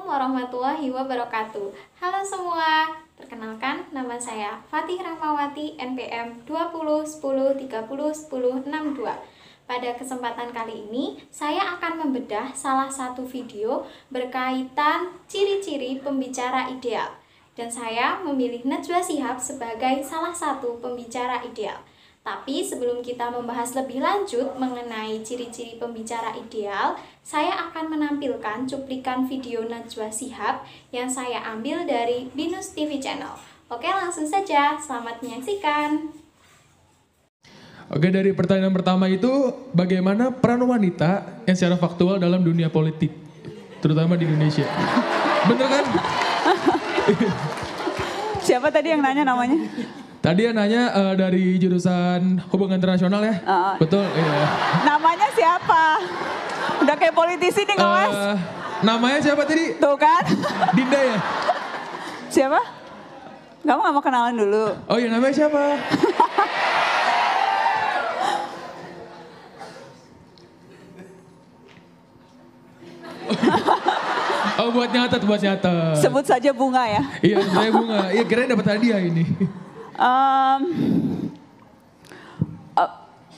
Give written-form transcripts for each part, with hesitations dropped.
warahmatullahi wabarakatuh. Halo semua, perkenalkan nama saya Fatih Rahmawati NPM 2010301062. Pada kesempatan kali ini, saya akan membedah salah satu video berkaitan ciri-ciri pembicara ideal. Dan saya memilih Najwa Shihab sebagai salah satu pembicara ideal. Tapi sebelum kita membahas lebih lanjut mengenai ciri-ciri pembicara ideal, saya akan menampilkan cuplikan video Najwa Shihab yang saya ambil dari Binus TV Channel. Oke, langsung saja, selamat menyaksikan. Oke, dari pertanyaan pertama itu, bagaimana peran wanita yang secara faktual dalam dunia politik, terutama di Indonesia? Bener kan? Siapa tadi yang nanya namanya? Tadi yang nanya dari jurusan hubungan internasional ya? Betul, iya. Namanya siapa? Udah kayak politisi nih Mas. Namanya siapa tadi? Tuh kan? Dinda ya? Siapa? Kamu gak mau kenalan dulu? Oh iya, namanya siapa? Oh buat nyatet. Sebut saja Bunga ya? Iya, saya Bunga. Iya, kirain dapat hadiah ini.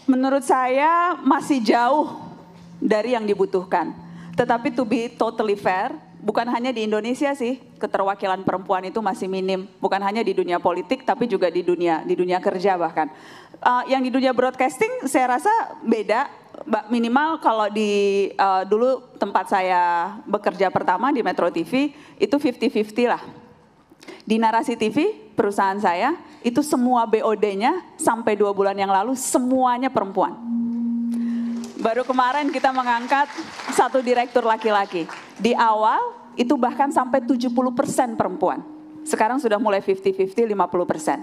Menurut saya masih jauh dari yang dibutuhkan. Tetapi to be totally fair, bukan hanya di Indonesia sih, keterwakilan perempuan itu masih minim. Bukan hanya di dunia politik, tapi juga di dunia kerja bahkan. Yang di dunia broadcasting saya rasa beda. Minimal kalau di dulu tempat saya bekerja pertama di Metro TV, itu 50-50 lah. Di Narasi TV, perusahaan saya, itu semua BOD-nya sampai 2 bulan yang lalu semuanya perempuan. Baru kemarin kita mengangkat 1 direktur laki-laki. Di awal itu bahkan sampai 70% perempuan. Sekarang sudah mulai 50-50, 50%.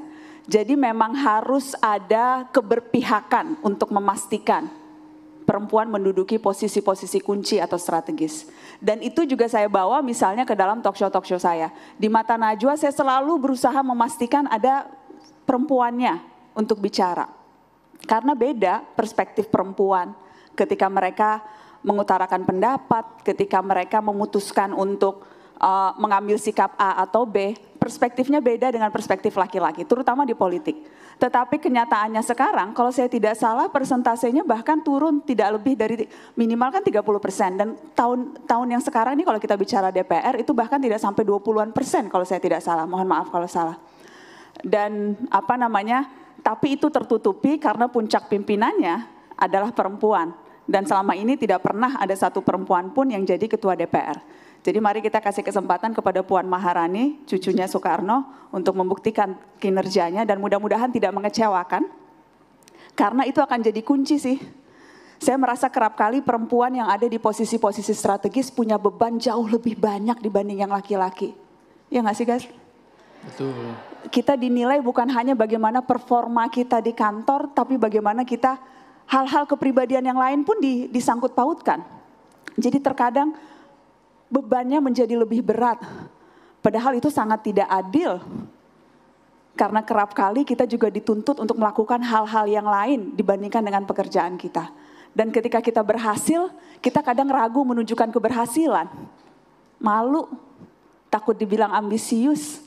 Jadi memang harus ada keberpihakan untuk memastikan perempuan menduduki posisi-posisi kunci atau strategis. Dan itu juga saya bawa misalnya ke dalam talk show saya. Di Mata Najwa saya selalu berusaha memastikan ada perempuannya untuk bicara. Karena beda perspektif perempuan ketika mereka mengutarakan pendapat, ketika mereka memutuskan untuk mengambil sikap A atau B, perspektifnya beda dengan perspektif laki-laki, terutama di politik. Tetapi kenyataannya sekarang, kalau saya tidak salah persentasenya bahkan turun tidak lebih dari minimal kan 30%. Dan tahun yang sekarang ini kalau kita bicara DPR itu bahkan tidak sampai 20-an% kalau saya tidak salah, mohon maaf kalau salah. Dan tapi itu tertutupi karena puncak pimpinannya adalah perempuan. Dan selama ini tidak pernah ada satu perempuan pun yang jadi ketua DPR. Jadi mari kita kasih kesempatan kepada Puan Maharani, cucunya Soekarno, untuk membuktikan kinerjanya dan mudah-mudahan tidak mengecewakan. Karena itu akan jadi kunci sih. Saya merasa kerap kali perempuan yang ada di posisi-posisi strategis punya beban jauh lebih banyak dibanding yang laki-laki. Ya nggak sih guys? Betul. Kita dinilai bukan hanya bagaimana performa kita di kantor, tapi bagaimana kita hal-hal kepribadian yang lain pun disangkut pautkan. Jadi terkadang bebannya menjadi lebih berat. Padahal itu sangat tidak adil. Karena kerap kali kita juga dituntut untuk melakukan hal-hal yang lain dibandingkan dengan pekerjaan kita. Dan ketika kita berhasil, kita kadang ragu menunjukkan keberhasilan. Malu, takut dibilang ambisius,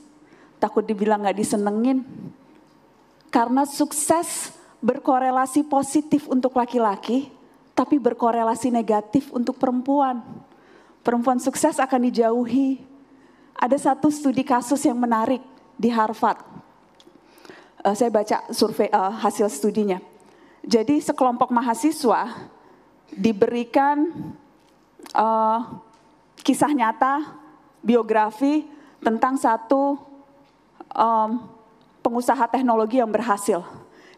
takut dibilang gak disenengin. Karena sukses berkorelasi positif untuk laki-laki, tapi berkorelasi negatif untuk perempuan. Perempuan sukses akan dijauhi. Ada satu studi kasus yang menarik di Harvard. Saya baca survei hasil studinya. Jadi sekelompok mahasiswa diberikan kisah nyata, biografi tentang satu pengusaha teknologi yang berhasil.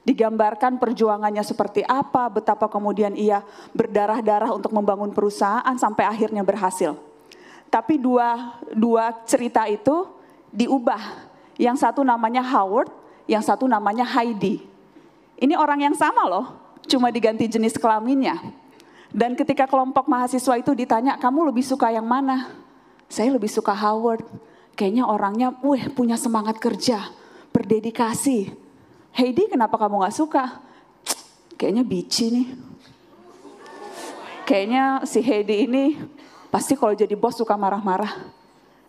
Digambarkan perjuangannya seperti apa, betapa kemudian ia berdarah-darah untuk membangun perusahaan sampai akhirnya berhasil. Tapi dua cerita itu diubah. Yang satu namanya Howard, yang satu namanya Heidi. Ini orang yang sama loh, cuma diganti jenis kelaminnya. Dan ketika kelompok mahasiswa itu ditanya, kamu lebih suka yang mana? Saya lebih suka Howard. Kayaknya orangnya punya semangat kerja, berdedikasi. Heidi, kenapa kamu gak suka? Kayaknya bici nih. Kayaknya si Heidi ini pasti kalau jadi bos suka marah-marah.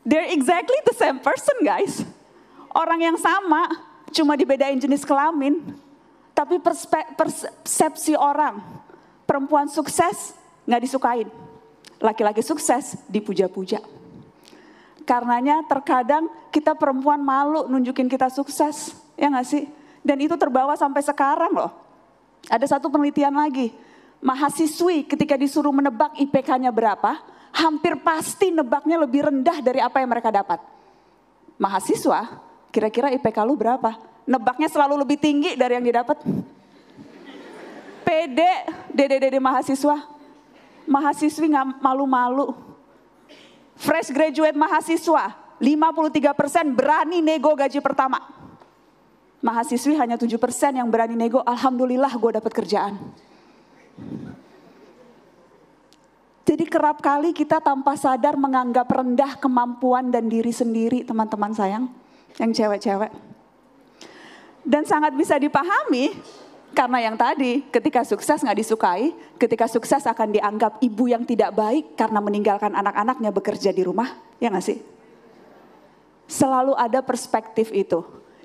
They're exactly the same person, guys. Orang yang sama, cuma dibedain jenis kelamin. Tapi persepsi orang, perempuan sukses nggak disukain. Laki-laki sukses dipuja-puja. Karenanya terkadang kita perempuan malu nunjukin kita sukses, ya nggak sih? Dan itu terbawa sampai sekarang loh. Ada satu penelitian lagi, mahasiswi ketika disuruh menebak IPK-nya berapa, hampir pasti nebaknya lebih rendah dari apa yang mereka dapat. Mahasiswa, kira-kira IPK lu berapa? Nebaknya selalu lebih tinggi dari yang didapat. Pede, dede mahasiswa. Mahasiswi nggak malu-malu. Fresh graduate mahasiswa, 53% berani nego gaji pertama. Mahasiswi hanya 7% yang berani nego, alhamdulillah gue dapat kerjaan. Jadi kerap kali kita tanpa sadar menganggap rendah kemampuan dan diri sendiri, teman-teman sayang, yang cewek-cewek. Dan sangat bisa dipahami, karena yang tadi, ketika sukses nggak disukai, ketika sukses akan dianggap ibu yang tidak baik karena meninggalkan anak-anaknya bekerja di rumah, ya nggak sih? Selalu ada perspektif itu.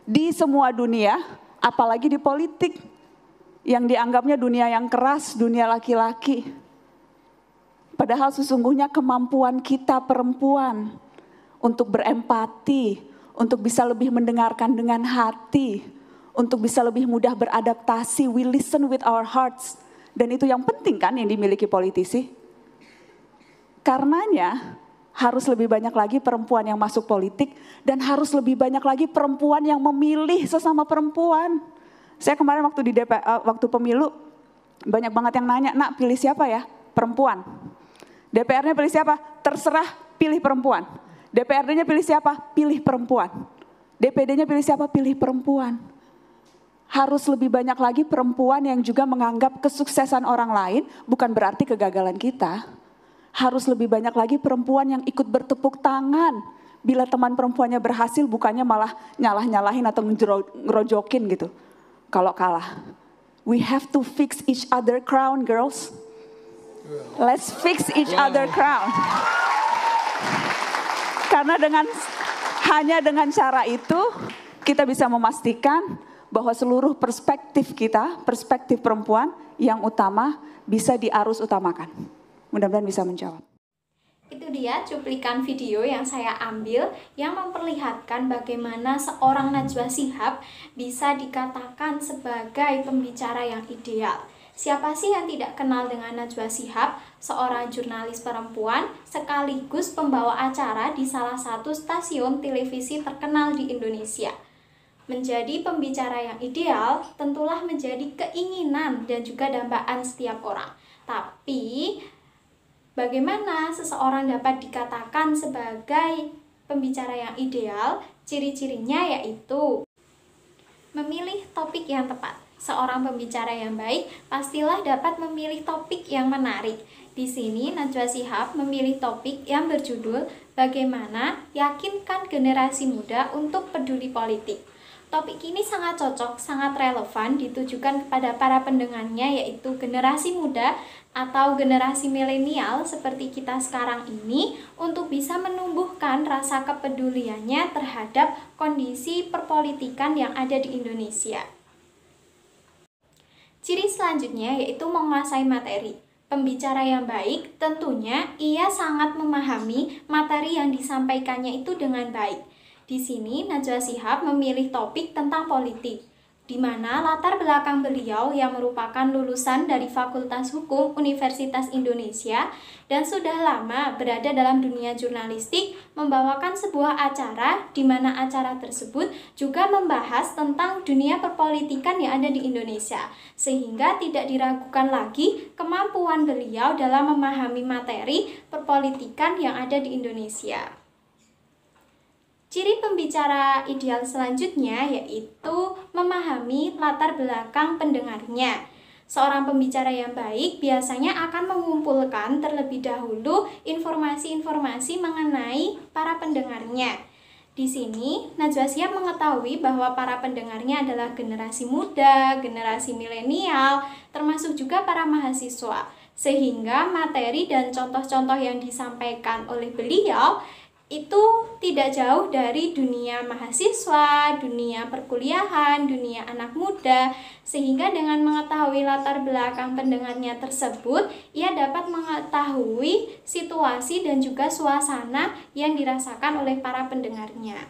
Di semua dunia, apalagi di politik, yang dianggapnya dunia yang keras, dunia laki-laki. Padahal sesungguhnya kemampuan kita perempuan untuk berempati, untuk bisa lebih mendengarkan dengan hati, untuk bisa lebih mudah beradaptasi, we listen with our hearts. Dan itu yang penting kan yang dimiliki politisi. Karenanya harus lebih banyak lagi perempuan yang masuk politik dan harus lebih banyak lagi perempuan yang memilih sesama perempuan. Saya kemarin waktu di waktu pemilu banyak banget yang nanya, "Nak, pilih siapa ya?" Perempuan. DPR-nya pilih siapa? Terserah, pilih perempuan. DPRD-nya pilih siapa? Pilih perempuan. DPD-nya pilih siapa? Pilih perempuan. Harus lebih banyak lagi perempuan yang juga menganggap kesuksesan orang lain bukan berarti kegagalan kita. Harus lebih banyak lagi perempuan yang ikut bertepuk tangan bila teman perempuannya berhasil, bukannya malah nyalah-nyalahin atau ngerojokin gitu kalau kalah. We have to fix each other crown, girls. Let's fix each other crown. Karena hanya dengan cara itu kita bisa memastikan bahwa seluruh perspektif kita, perspektif perempuan yang utama bisa diarus utamakan. Mudah-mudahan bisa menjawab. Itu dia cuplikan video yang saya ambil yang memperlihatkan bagaimana seorang Najwa Shihab bisa dikatakan sebagai pembicara yang ideal. Siapa sih yang tidak kenal dengan Najwa Shihab, seorang jurnalis perempuan sekaligus pembawa acara di salah satu stasiun televisi terkenal di Indonesia. Menjadi pembicara yang ideal tentulah menjadi keinginan dan juga dambaan setiap orang. Tapi bagaimana seseorang dapat dikatakan sebagai pembicara yang ideal? Ciri-cirinya yaitu memilih topik yang tepat. Seorang pembicara yang baik pastilah dapat memilih topik yang menarik. Di sini Najwa Shihab memilih topik yang berjudul bagaimana yakinkan generasi muda untuk peduli politik. Topik ini sangat cocok, sangat relevan ditujukan kepada para pendengarnya, yaitu generasi muda atau generasi milenial seperti kita sekarang ini, untuk bisa menumbuhkan rasa kepeduliannya terhadap kondisi perpolitikan yang ada di Indonesia. Ciri selanjutnya yaitu menguasai materi. Pembicara yang baik tentunya ia sangat memahami materi yang disampaikannya itu dengan baik. Di sini Najwa Shihab memilih topik tentang politik, di mana latar belakang beliau yang merupakan lulusan dari Fakultas Hukum Universitas Indonesia dan sudah lama berada dalam dunia jurnalistik, membawakan sebuah acara di mana acara tersebut juga membahas tentang dunia perpolitikan yang ada di Indonesia, sehingga tidak diragukan lagi kemampuan beliau dalam memahami materi perpolitikan yang ada di Indonesia. Ciri pembicara ideal selanjutnya yaitu memahami latar belakang pendengarnya. Seorang pembicara yang baik biasanya akan mengumpulkan terlebih dahulu informasi-informasi mengenai para pendengarnya. Di sini, Najwa Shihab mengetahui bahwa para pendengarnya adalah generasi muda, generasi milenial, termasuk juga para mahasiswa. Sehingga materi dan contoh-contoh yang disampaikan oleh beliau itu tidak jauh dari dunia mahasiswa, dunia perkuliahan, dunia anak muda, sehingga dengan mengetahui latar belakang pendengarnya tersebut, ia dapat mengetahui situasi dan juga suasana yang dirasakan oleh para pendengarnya.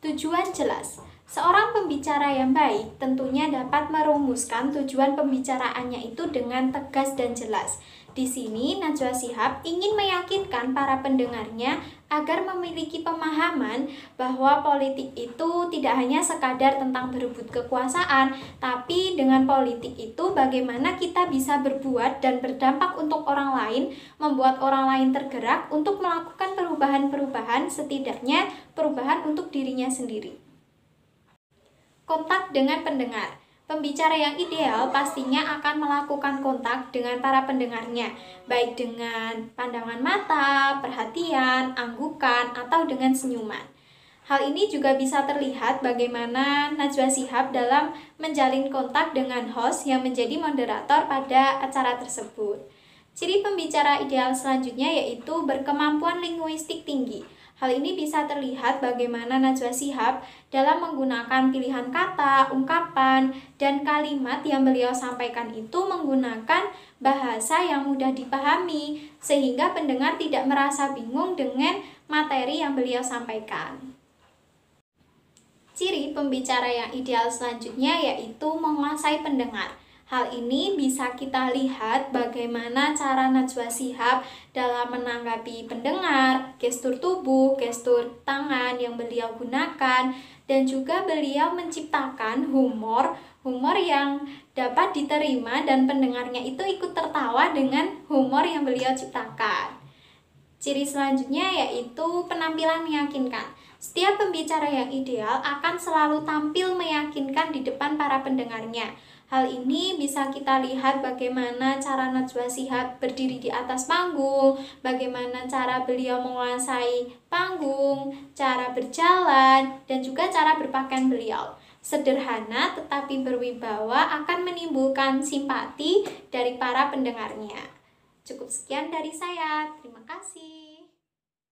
Tujuan jelas. Seorang pembicara yang baik tentunya dapat merumuskan tujuan pembicaraannya itu dengan tegas dan jelas. Di sini Najwa Shihab ingin meyakinkan para pendengarnya agar memiliki pemahaman bahwa politik itu tidak hanya sekadar tentang berebut kekuasaan, tapi dengan politik itu bagaimana kita bisa berbuat dan berdampak untuk orang lain, membuat orang lain tergerak untuk melakukan perubahan-perubahan, setidaknya perubahan untuk dirinya sendiri. Kontak dengan pendengar. Pembicara yang ideal pastinya akan melakukan kontak dengan para pendengarnya, baik dengan pandangan mata, perhatian, anggukan, atau dengan senyuman. Hal ini juga bisa terlihat bagaimana Najwa Shihab dalam menjalin kontak dengan host yang menjadi moderator pada acara tersebut. Ciri pembicara ideal selanjutnya yaitu berkemampuan linguistik tinggi. Hal ini bisa terlihat bagaimana Najwa Shihab dalam menggunakan pilihan kata, ungkapan, dan kalimat yang beliau sampaikan itu menggunakan bahasa yang mudah dipahami, sehingga pendengar tidak merasa bingung dengan materi yang beliau sampaikan. Ciri pembicara yang ideal selanjutnya yaitu menguasai pendengar. Hal ini bisa kita lihat bagaimana cara Najwa Shihab dalam menanggapi pendengar, gestur tubuh, gestur tangan yang beliau gunakan, dan juga beliau menciptakan humor yang dapat diterima dan pendengarnya itu ikut tertawa dengan humor yang beliau ciptakan. Ciri selanjutnya yaitu penampilan meyakinkan. Setiap pembicara yang ideal akan selalu tampil meyakinkan di depan para pendengarnya. Hal ini bisa kita lihat bagaimana cara Najwa Shihab berdiri di atas panggung, bagaimana cara beliau menguasai panggung, cara berjalan, dan juga cara berpakaian beliau. Sederhana tetapi berwibawa akan menimbulkan simpati dari para pendengarnya. Cukup sekian dari saya. Terima kasih.